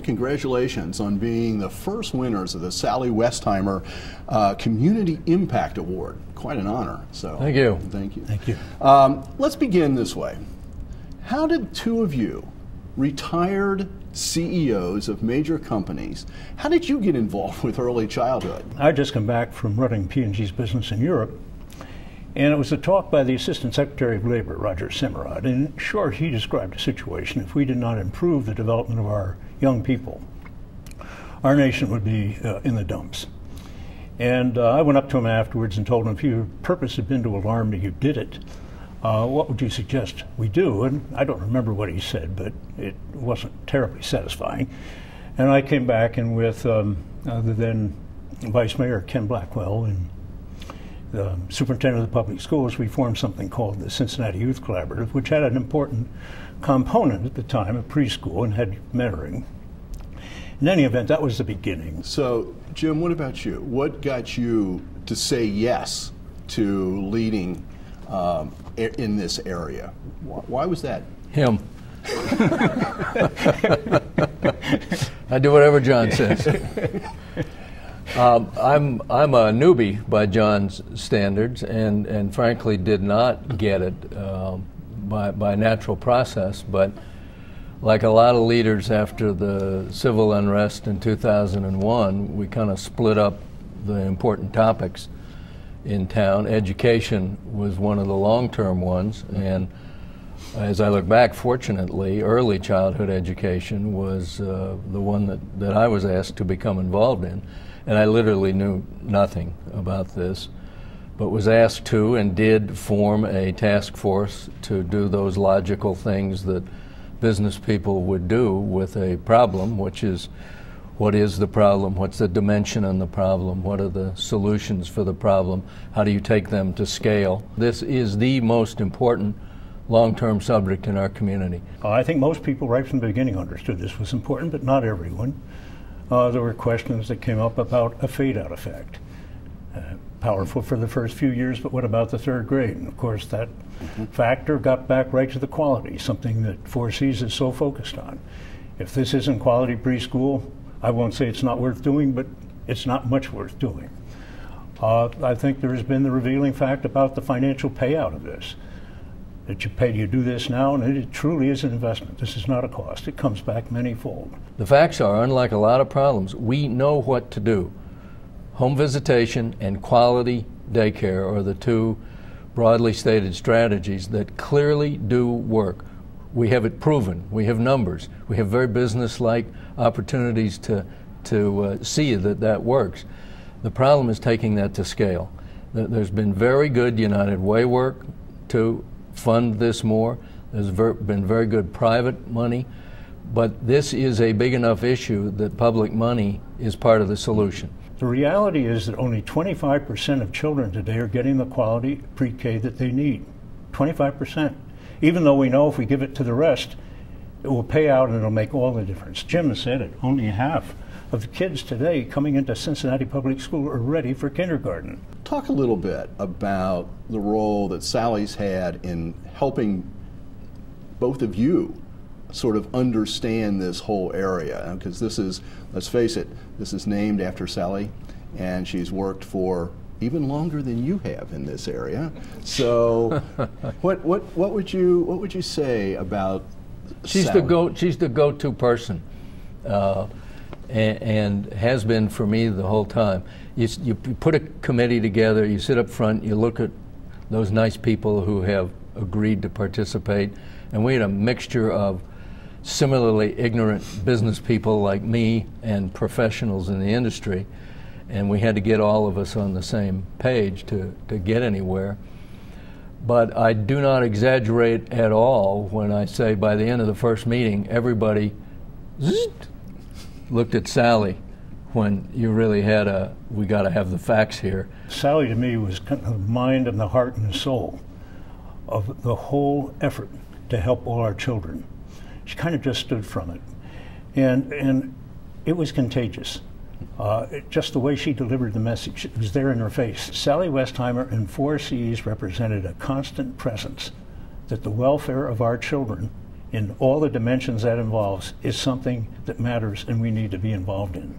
Congratulations on being the first winners of the Sallie Westheimer Community Impact Award. Quite an honor. So thank you. Thank you. Thank you. Let's begin this way. How did two of you, retired CEOs of major companies, how did you get involved with early childhood? I just come back from running P&G's business in Europe, and it was a talk by the Assistant Secretary of Labor, Roger Simmerod. In short, he described a situation: if we did not improve the development of our young people, our nation would be in the dumps. And I went up to him afterwards and told him, if your purpose had been to alarm me, you did it. What would you suggest we do? And I don't remember what he said, but it wasn't terribly satisfying. And I came back, and with the then Vice Mayor Ken Blackwell and the Superintendent of the Public Schools, we formed something called the Cincinnati Youth Collaborative, which had an important component at the time of preschool and had mentoring. In any event, that was the beginning. So, Jim, what about you? What got you to say yes to leading in this area? Why was that? Him. I do whatever John says. I'm a newbie by John's standards, and frankly did not get it by natural process. But like a lot of leaders after the civil unrest in 2001, we kind of split up the important topics in town. Education was one of the long-term ones, and as I look back, fortunately, early childhood education was the one that I was asked to become involved in. And I literally knew nothing about this, but was asked to and did form a task force to do those logical things that business people would do with a problem, which is, what is the problem? What's the dimension on the problem? What are the solutions for the problem? How do you take them to scale? This is the most important long-term subject in our community. I think most people right from the beginning understood this was important, but not everyone. There were questions that came up about a fade-out effect. Powerful for the first few years, but what about the third grade? And of course that factor got back right to the quality, something that 4Cs is so focused on. If this isn't quality preschool, I won't say it's not worth doing, but it's not much worth doing. I think there has been the revealing fact about the financial payout of this. That you do this now, and it truly is an investment. This is not a cost. It comes back many-fold. The facts are, unlike a lot of problems, we know what to do. Home visitation and quality daycare are the two broadly stated strategies that clearly do work. We have it proven. We have numbers. We have very business-like opportunities to see that works. The problem is taking that to scale. There's been very good United Way work to fund this more. There's been very good private money, but this is a big enough issue that public money is part of the solution. The reality is that only 25% of children today are getting the quality pre-K that they need. 25%. Even though we know if we give it to the rest, it will pay out and it'll make all the difference. Jim has said it, only half of the kids today coming into Cincinnati Public School are ready for kindergarten. Talk a little bit about the role that Sallie's had in helping both of you sort of understand this whole area, because this is, let's face it, this is named after Sallie, and she's worked for even longer than you have in this area. So what would you say about She's Sallie? She's the go-to person. And has been for me the whole time. You put a committee together, you sit up front, you look at those nice people who have agreed to participate, and we had a mixture of similarly ignorant business people like me and professionals in the industry, and we had to get all of us on the same page to get anywhere. But I do not exaggerate at all when I say by the end of the first meeting, everybody looked at Sallie when you really had we got to have the facts here. Sallie to me was kind of the mind and the heart and the soul of the whole effort to help all our children. She kind of just stood from it. And it was contagious. Just the way she delivered the message, it was there in her face. Sallie Westheimer and 4Cs represented a constant presence that the welfare of our children in all the dimensions that involves is something that matters and we need to be involved in.